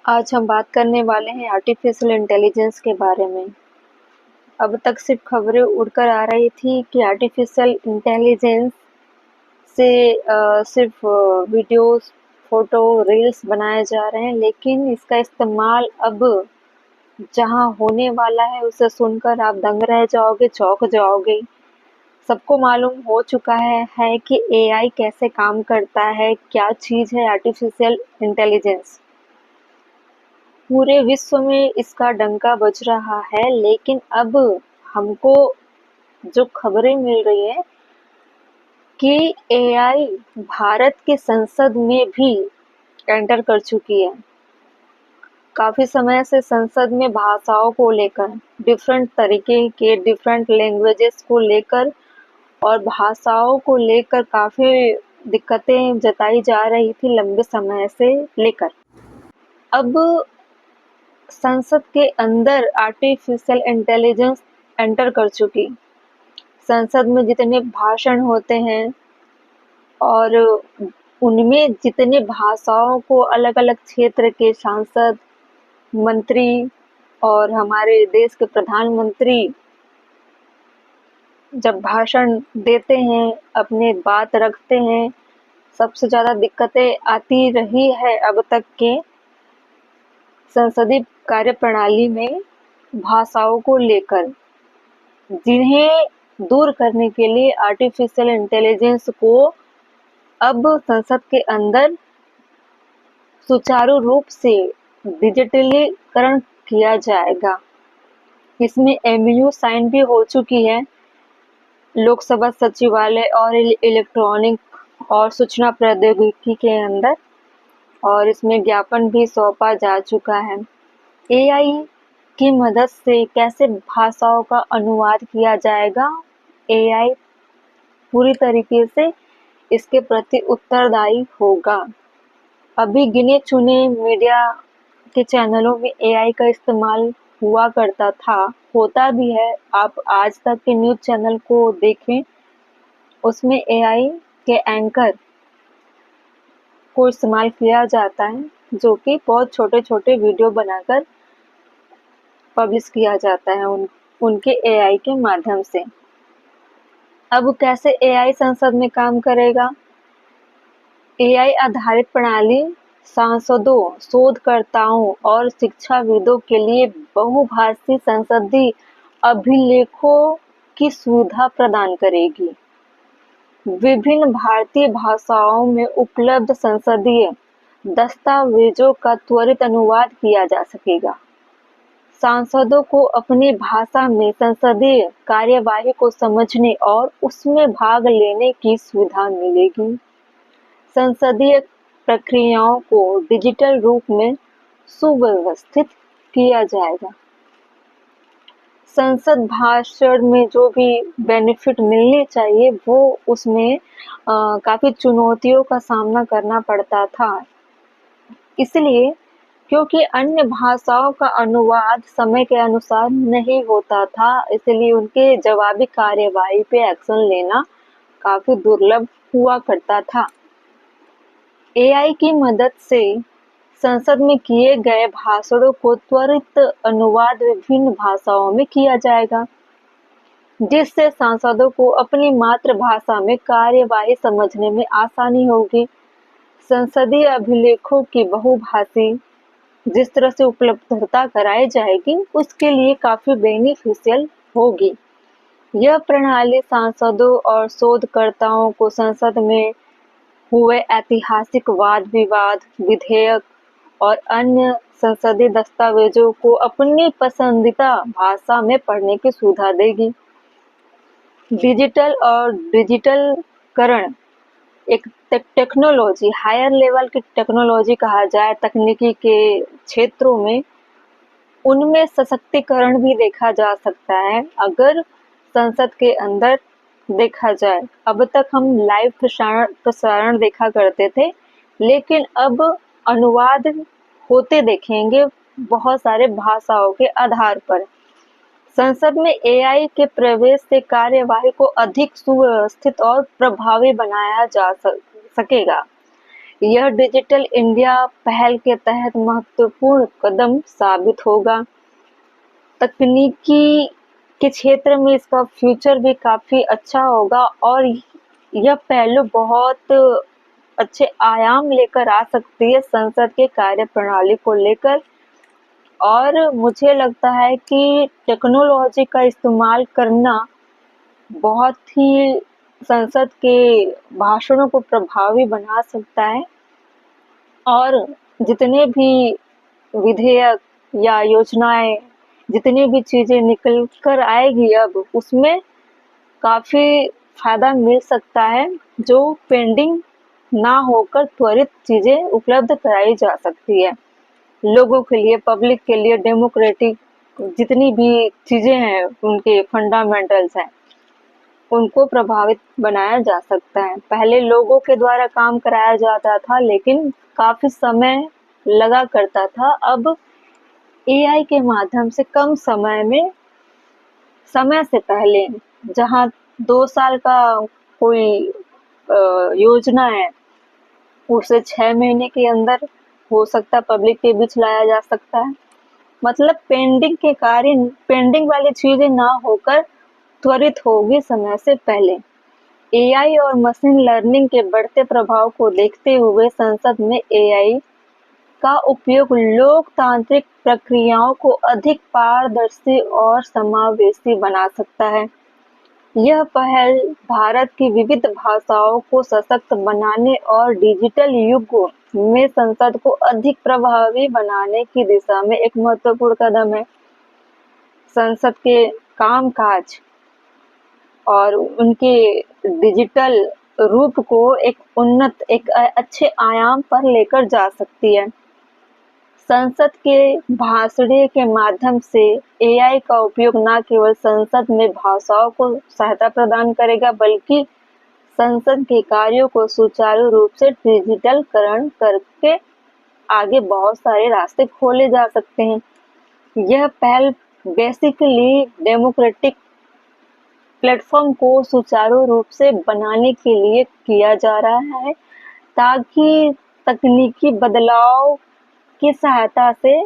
आज हम बात करने वाले हैं आर्टिफिशियल इंटेलिजेंस के बारे में। अब तक सिर्फ खबरें उड़कर आ रही थी कि आर्टिफिशियल इंटेलिजेंस से सिर्फ वीडियोस, फोटो, रील्स बनाए जा रहे हैं, लेकिन इसका इस्तेमाल अब जहां होने वाला है उसे सुनकर आप दंग रह जाओगे, चौंक जाओगे। सबको मालूम हो चुका है कि एआई कैसे काम करता है, क्या चीज़ है आर्टिफिशियल इंटेलिजेंस। पूरे विश्व में इसका डंका बज रहा है, लेकिन अब हमको जो खबरें मिल रही है कि एआई भारत के संसद में भी एंटर कर चुकी है। काफी समय से संसद में भाषाओं को लेकर, डिफरेंट तरीके के डिफरेंट लैंग्वेजेस को लेकर और भाषाओं को लेकर काफी दिक्कतें जताई जा रही थी लंबे समय से लेकर। अब संसद के अंदर आर्टिफिशियल इंटेलिजेंस एंटर कर चुकी। संसद में जितने भाषण होते हैं और उनमें जितने भाषाओं को अलग अलग क्षेत्र के सांसद, मंत्री और हमारे देश के प्रधानमंत्री जब भाषण देते हैं, अपनी बात रखते हैं, सबसे ज़्यादा दिक्कतें आती रही है अब तक के संसदीय कार्यप्रणाली में भाषाओं को लेकर, जिन्हें दूर करने के लिए आर्टिफिशियल इंटेलिजेंस को अब संसद के अंदर सुचारू रूप से डिजिटलीकरण किया जाएगा। इसमें एमयू साइन भी हो चुकी है लोकसभा सचिवालय और इलेक्ट्रॉनिक और सूचना प्रौद्योगिकी के अंदर, और इसमें ज्ञापन भी सौंपा जा चुका है। एआई की मदद से कैसे भाषाओं का अनुवाद किया जाएगा, एआई पूरी तरीके से इसके प्रति उत्तरदायी होगा। अभी गिने चुने मीडिया के चैनलों में एआई का इस्तेमाल हुआ करता था, होता भी है। आप आज तक के न्यूज़ चैनल को देखें, उसमें एआई के एंकर को इस्तेमाल किया जाता है, जो कि बहुत छोटे छोटे वीडियो बनाकर पब्लिश किया जाता है उनके एआई के माध्यम से। अब कैसे एआई संसद में काम करेगा? एआई आधारित प्रणाली सांसदों, शोधकर्ताओं और शिक्षाविदों के लिए बहुभाषी संसदीय अभिलेखों की सुविधा प्रदान करेगी। विभिन्न भारतीय भाषाओं में उपलब्ध संसदीय दस्तावेजों का त्वरित अनुवाद किया जा सकेगा। सांसदों को अपनी भाषा में संसदीय कार्यवाही को समझने और उसमें भाग लेने की सुविधा मिलेगी। संसदीय प्रक्रियाओं को डिजिटल रूप में सुव्यवस्थित किया जाएगा। संसद भाषण में जो भी बेनिफिट मिलने चाहिए वो उसमें काफी चुनौतियों का सामना करना पड़ता था, इसलिए क्योंकि अन्य भाषाओं का अनुवाद समय के अनुसार नहीं होता था, इसलिए उनके जवाबी कार्यवाही पे एक्शन लेना काफी दुर्लभ हुआ करता था। एआई की मदद से संसद में किए गए भाषणों को त्वरित अनुवाद विभिन्न भाषाओं में किया जाएगा, जिससे सांसदों को अपनी मातृभाषा में कार्यवाही समझने में आसानी होगी। संसदीय अभिलेखों की बहुभाषी जिस तरह से उपलब्धता कराई जाएगी, उसके लिए काफी बेनिफिशियल होगी। यह प्रणाली सांसदों और शोधकर्ताओं को संसद में हुए ऐतिहासिक वाद विवाद, विधेयक और अन्य संसदीय दस्तावेजों को अपनी पसंदीदा भाषा में पढ़ने की सुविधा देगी। डिजिटल और डिजिटलकरण एक टेक्नोलॉजी, हायर लेवल की टेक्नोलॉजी कहा जाए तकनीकी के क्षेत्रों में, उनमें सशक्तिकरण भी देखा जा सकता है अगर संसद के अंदर देखा जाए। अब तक हम लाइव प्रसारण देखा करते थे, लेकिन अब अनुवाद होते देखेंगे बहुत सारे भाषाओं के आधार पर। संसद में एआई के प्रवेश से कार्यवाही को अधिक सुव्यवस्थित और प्रभावी बनाया जा सकेगा। यह डिजिटल इंडिया पहल के तहत महत्वपूर्ण कदम साबित होगा। तकनीकी के क्षेत्र में इसका फ्यूचर भी काफ़ी अच्छा होगा और यह पहलू बहुत अच्छे आयाम लेकर आ सकती है संसद के कार्यप्रणाली को लेकर। और मुझे लगता है कि टेक्नोलॉजी का इस्तेमाल करना बहुत ही संसद के भाषणों को प्रभावी बना सकता है और जितने भी विधेयक या योजनाएं, जितनी भी चीज़ें निकल कर आएगी अब उसमें काफ़ी फायदा मिल सकता है, जो पेंडिंग ना होकर त्वरित चीज़ें उपलब्ध कराई जा सकती है लोगों के लिए, पब्लिक के लिए। डेमोक्रेटिक जितनी भी चीज़ें हैं, उनके फंडामेंटल्स हैं, उनको प्रभावित बनाया जा सकता है। पहले लोगों के द्वारा काम कराया जाता था लेकिन काफ़ी समय लगा करता था। अब एआई के माध्यम से कम समय में, समय से पहले जहाँ 2 साल का कोई योजना है, उसे 6 महीने के अंदर हो सकता है पब्लिक के बीच लाया जा सकता है। मतलब पेंडिंग वाली चीज़ें ना होकर त्वरित होगी समय से पहले। एआई और मशीन लर्निंग के बढ़ते प्रभाव को देखते हुए संसद में एआई का उपयोग लोकतांत्रिक प्रक्रियाओं को अधिक पारदर्शी और समावेशी बना सकता है। यह पहल भारत की विविध भाषाओं को सशक्त बनाने और डिजिटल युग में संसद को अधिक प्रभावी बनाने की दिशा में एक महत्वपूर्ण कदम है। संसद के कामकाज और उनके डिजिटल रूप को एक अच्छे आयाम पर लेकर जा सकती है। संसद के भाषण के माध्यम से एआई का उपयोग न केवल संसद में भाषाओं को सहायता प्रदान करेगा, बल्कि संसद के कार्यों को सुचारू रूप से डिजिटलकरण करके आगे बहुत सारे रास्ते खोले जा सकते हैं। यह पहल बेसिकली डेमोक्रेटिक प्लेटफॉर्म को सुचारू रूप से बनाने के लिए किया जा रहा है, ताकि तकनीकी बदलाव की सहायता से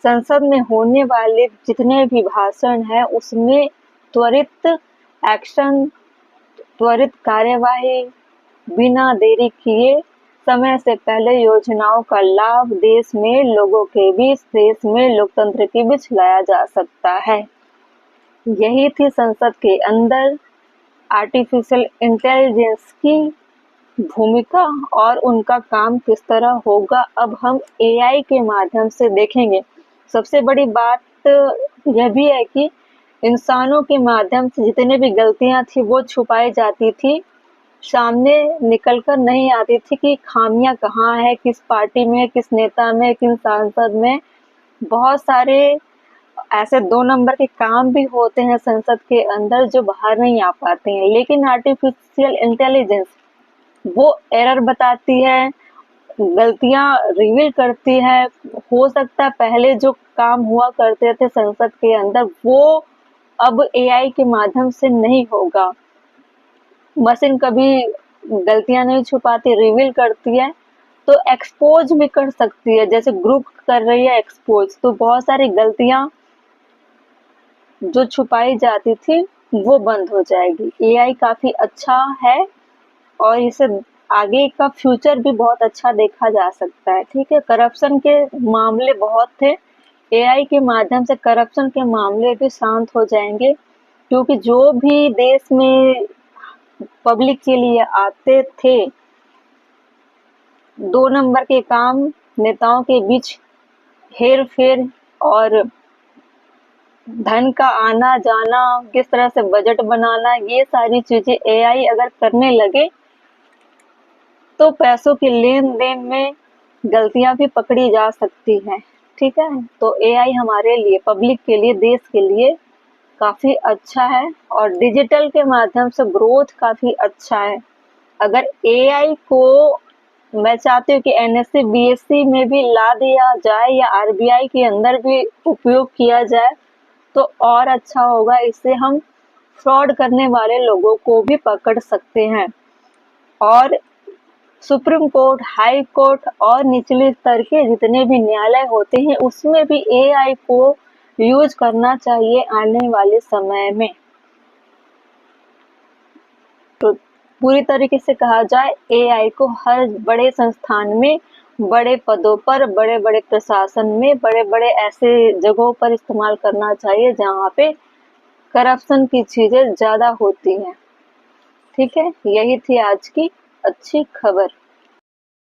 संसद में होने वाले जितने भी भाषण हैं उसमें त्वरित एक्शन, त्वरित कार्यवाही, बिना देरी किए समय से पहले योजनाओं का लाभ देश में लोगों के बीच, देश में लोकतंत्र के बीच लाया जा सकता है। यही थी संसद के अंदर आर्टिफिशियल इंटेलिजेंस की भूमिका और उनका काम किस तरह होगा, अब हम एआई के माध्यम से देखेंगे। सबसे बड़ी बात यह भी है कि इंसानों के माध्यम से जितने भी गलतियां थी वो छुपाई जाती थी, सामने निकल कर नहीं आती थी कि खामियां कहाँ है, किस पार्टी में, किस नेता में, किस सांसद में। बहुत सारे ऐसे 2 नंबर के काम भी होते हैं संसद के अंदर जो बाहर नहीं आ पाते हैं, लेकिन आर्टिफिशियल इंटेलिजेंस वो एरर बताती है, गलतियां रिवील करती है। हो सकता है पहले जो काम हुआ करते थे संसद के अंदर वो अब एआई के माध्यम से नहीं होगा। मशीन कभी गलतियां नहीं छुपाती, रिवील करती है, तो एक्सपोज भी कर सकती है। जैसे ग्रुप कर रही है एक्सपोज, तो बहुत सारी गलतियां जो छुपाई जाती थी वो बंद हो जाएगी। एआई काफी अच्छा है और इसे आगे का फ्यूचर भी बहुत अच्छा देखा जा सकता है। ठीक है, करप्शन के मामले बहुत थे, एआई के माध्यम से करप्शन के मामले भी शांत हो जाएंगे, क्योंकि जो भी देश में पब्लिक के लिए आते थे 2 नंबर के काम, नेताओं के बीच हेर फेर और धन का आना जाना, किस तरह से बजट बनाना, ये सारी चीजें एआई अगर करने लगे तो पैसों के लेन देन में गलतियां भी पकड़ी जा सकती हैं। ठीक है, तो एआई हमारे लिए, पब्लिक के लिए, देश के लिए काफ़ी अच्छा है और डिजिटल के माध्यम से ग्रोथ काफ़ी अच्छा है। अगर एआई को मैं चाहती हूँ कि एनएससी बीएससी में भी ला दिया जाए या आरबीआई के अंदर भी उपयोग किया जाए तो और अच्छा होगा। इससे हम फ्रॉड करने वाले लोगों को भी पकड़ सकते हैं और सुप्रीम कोर्ट, हाई कोर्ट और निचले स्तर के जितने भी न्यायालय होते हैं उसमें भी एआई को यूज करना चाहिए आने वाले समय में। तो पूरी तरीके से कहा जाए, एआई को हर बड़े संस्थान में, बड़े पदों पर, बड़े बड़े प्रशासन में, बड़े बड़े ऐसे जगहों पर इस्तेमाल करना चाहिए जहाँ पे करप्शन की चीजें ज्यादा होती हैं। ठीक है, यही थी आज की अच्छी खबर।